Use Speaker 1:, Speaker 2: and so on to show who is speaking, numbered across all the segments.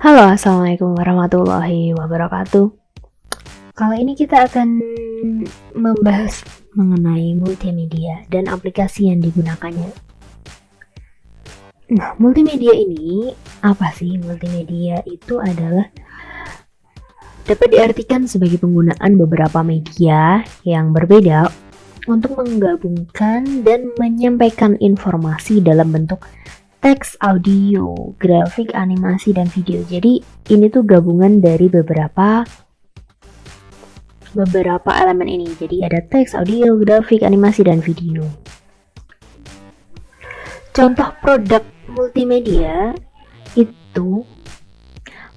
Speaker 1: Halo, assalamualaikum warahmatullahi wabarakatuh. Kali ini kita akan membahas mengenai multimedia dan aplikasi yang digunakannya. Nah, multimedia ini apa sih? Multimedia itu adalah dapat diartikan sebagai penggunaan beberapa media yang berbeda untuk menggabungkan dan menyampaikan informasi dalam bentuk teks, audio, grafik, animasi, dan video. Jadi ini tuh gabungan dari beberapa elemen ini. Jadi ada teks, audio, grafik, animasi, dan video. Contoh produk multimedia itu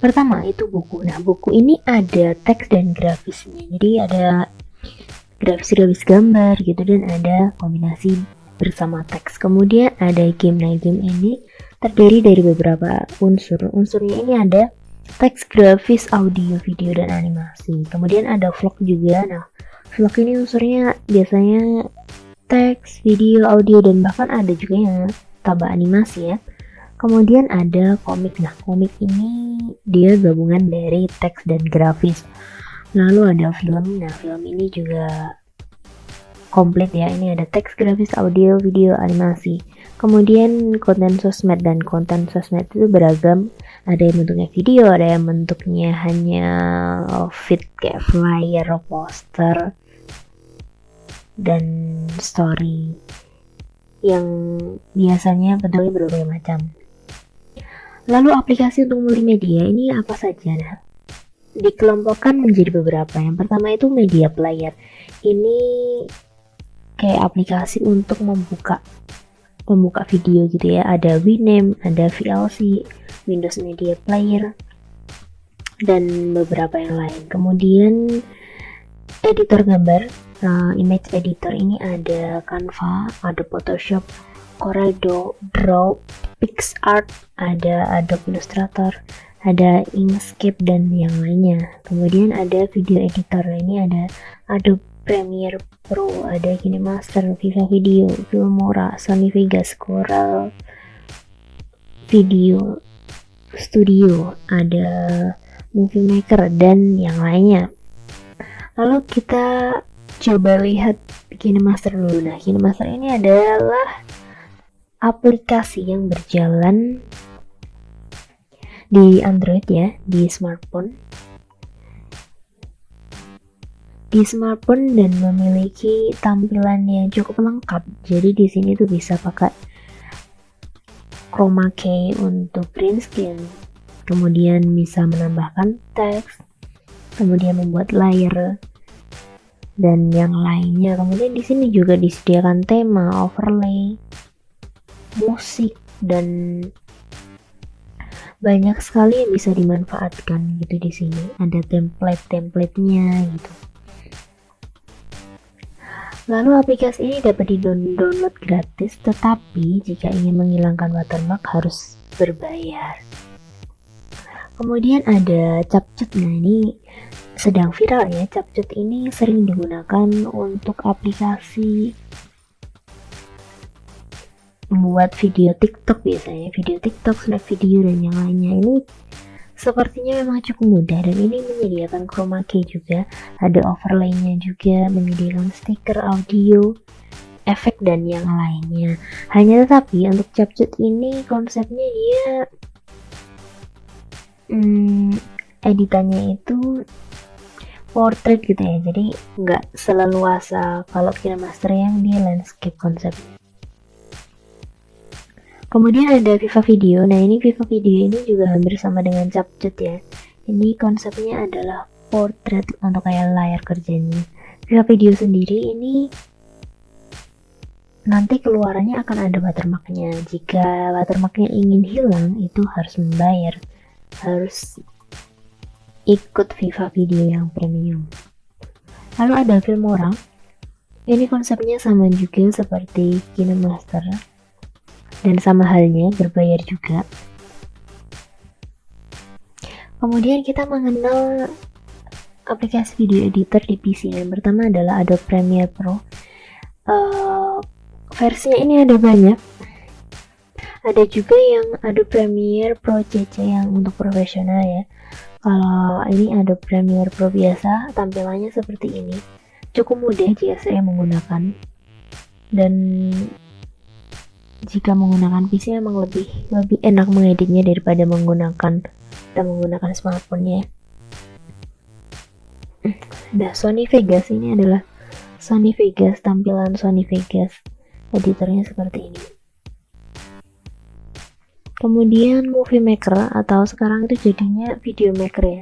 Speaker 1: pertama itu buku. Nah, buku ini ada teks dan grafisnya. Jadi ada grafis gambar gitu, dan ada kombinasi bersama teks. Kemudian ada game. Nah, game ini terdiri dari beberapa unsur. Unsurnya ini ada teks, grafis, audio, video, dan animasi. Kemudian ada vlog juga. Nah, vlog ini unsurnya biasanya teks, video, audio, dan bahkan ada juga yang tambah animasi ya. Kemudian ada komik. Nah, komik ini dia gabungan dari teks dan grafis. Lalu ada film. Nah, film ini juga komplit ya, ini ada teks, grafis, audio, video, animasi. Kemudian konten sosmed, dan konten sosmed itu beragam, ada yang bentuknya video, ada yang bentuknya hanya feed kayak flyer, poster, dan story yang biasanya bentuknya berbagai macam. Lalu aplikasi untuk multimedia ini apa saja? Nah, dikelompokkan menjadi beberapa. Yang pertama itu media player. Ini kayak aplikasi untuk membuka video gitu ya. Ada Winamp, ada VLC, Windows Media Player, dan beberapa yang lain. Kemudian editor gambar, image editor ini ada Canva, ada Photoshop, Corel Draw, PixArt, ada Adobe Illustrator, ada Inkscape, dan yang lainnya. Kemudian ada video editor, ini ada Adobe Premiere Pro, ada KineMaster, Viva Video, Filmora, Sony Vegas, Corel Video Studio, ada Movie Maker, dan yang lainnya. Lalu kita coba lihat KineMaster dulu. Nah, KineMaster ini adalah aplikasi yang berjalan di Android ya, di smartphone dan memiliki tampilan yang cukup lengkap. Jadi di sini tuh bisa pakai chroma key untuk print screen, kemudian bisa menambahkan teks, kemudian membuat layer, dan yang lainnya. Kemudian di sini juga disediakan tema, overlay, musik, dan banyak sekali yang bisa dimanfaatkan gitu di sini. Ada template-templatenya gitu. Lalu aplikasi ini dapat di-download gratis, tetapi jika ingin menghilangkan watermark harus berbayar. Kemudian ada CapCut. Nah, ini sedang viral ya. CapCut ini sering digunakan untuk aplikasi membuat video TikTok biasanya, video TikTok, snap video, dan yang lainnya. Ini sepertinya memang cukup mudah, dan ini menyediakan chroma key juga, ada overlay-nya juga, menyediakan stiker, audio, efek, dan yang lainnya. Hanya tetapi untuk CapCut ini konsepnya dia editannya itu portrait gitu ya, jadi nggak seleluasa kalau KineMaster yang di landscape konsepnya. Kemudian ada Viva Video. Nah, ini Viva Video ini juga hampir sama dengan CapCut ya. Ini konsepnya adalah portrait untuk kayak layar kerjanya. Viva Video sendiri ini nanti keluarannya akan ada watermarknya. Jika watermarknya ingin hilang, itu harus membayar, harus ikut Viva Video yang premium. Lalu ada Filmora. Ini konsepnya sama juga seperti KineMaster, dan sama halnya berbayar juga. Kemudian kita mengenal aplikasi video editor di PC. Yang pertama adalah Adobe Premiere Pro. Versinya ini ada banyak. Ada juga yang Adobe Premiere Pro CC yang untuk profesional ya. Kalau ini Adobe Premiere Pro biasa, tampilannya seperti ini. Cukup mudah jika saya menggunakan, dan jika menggunakan PC emang lebih enak mengeditnya daripada menggunakan smartphone ya. Nah, Sony Vegas ini adalah Sony Vegas, tampilan Sony Vegas. Editornya seperti ini. Kemudian Movie Maker atau sekarang itu jadinya Video Maker ya.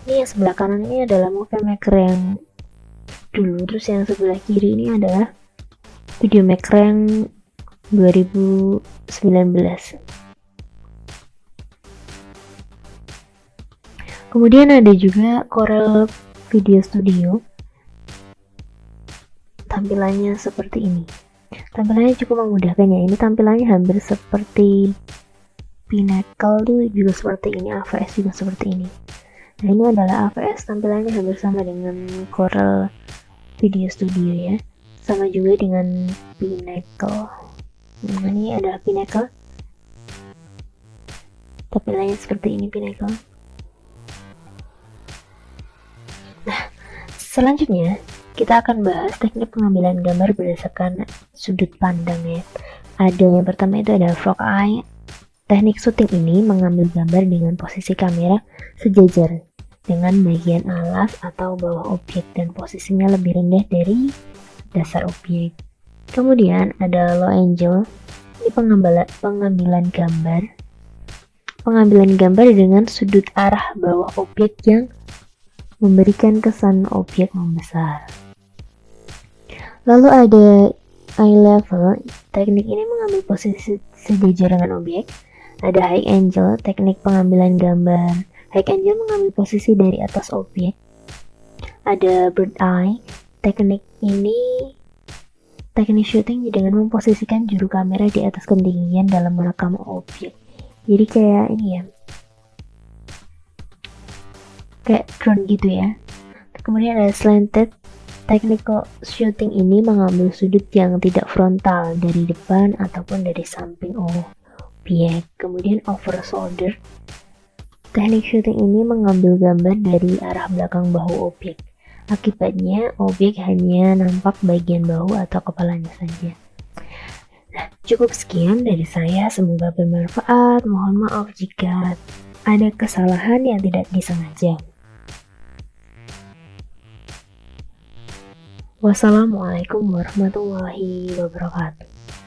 Speaker 1: Ini yang sebelah kanan ini adalah Movie Maker yang dulu, terus yang sebelah kiri ini adalah Video Maker yang 2019. Kemudian ada juga Corel Video Studio. Tampilannya seperti ini. Tampilannya cukup memudahkan ya. Ini tampilannya hampir seperti Pinnacle tuh juga seperti ini, AVS juga seperti ini. Nah, ini adalah AVS, tampilannya hampir sama dengan Corel Video Studio ya. Sama juga dengan Pinnacle. Nah, ini adalah Pinnacle. Tampilannya seperti ini Pinnacle. Nah, selanjutnya kita akan bahas teknik pengambilan gambar berdasarkan sudut pandang ya. Ada yang pertama itu ada frog eye. Teknik syuting ini mengambil gambar dengan posisi kamera sejajar dengan bagian alas atau bawah objek dan posisinya lebih rendah dari dasar objek. Kemudian ada low angle. Ini pengambilan gambar dengan sudut arah bawah objek yang memberikan kesan objek membesar. Lalu ada eye level. Teknik ini mengambil posisi sejajar dengan objek. Ada high angle, teknik pengambilan gambar. High angle mengambil posisi dari atas objek. Ada bird eye. Teknik syuting dengan memposisikan juru kamera di atas ketinggian dalam merekam objek. Jadi kayak ini ya, kayak drone gitu ya. Kemudian ada slanted. Teknik syuting ini mengambil sudut yang tidak frontal dari depan ataupun dari samping objek. Kemudian over shoulder. Teknik syuting ini mengambil gambar dari arah belakang bahu objek. Akibatnya objek hanya nampak bagian bahu atau kepalanya saja. Nah, cukup sekian dari saya, semoga bermanfaat. Mohon maaf jika ada kesalahan yang tidak disengaja. Wassalamualaikum warahmatullahi wabarakatuh.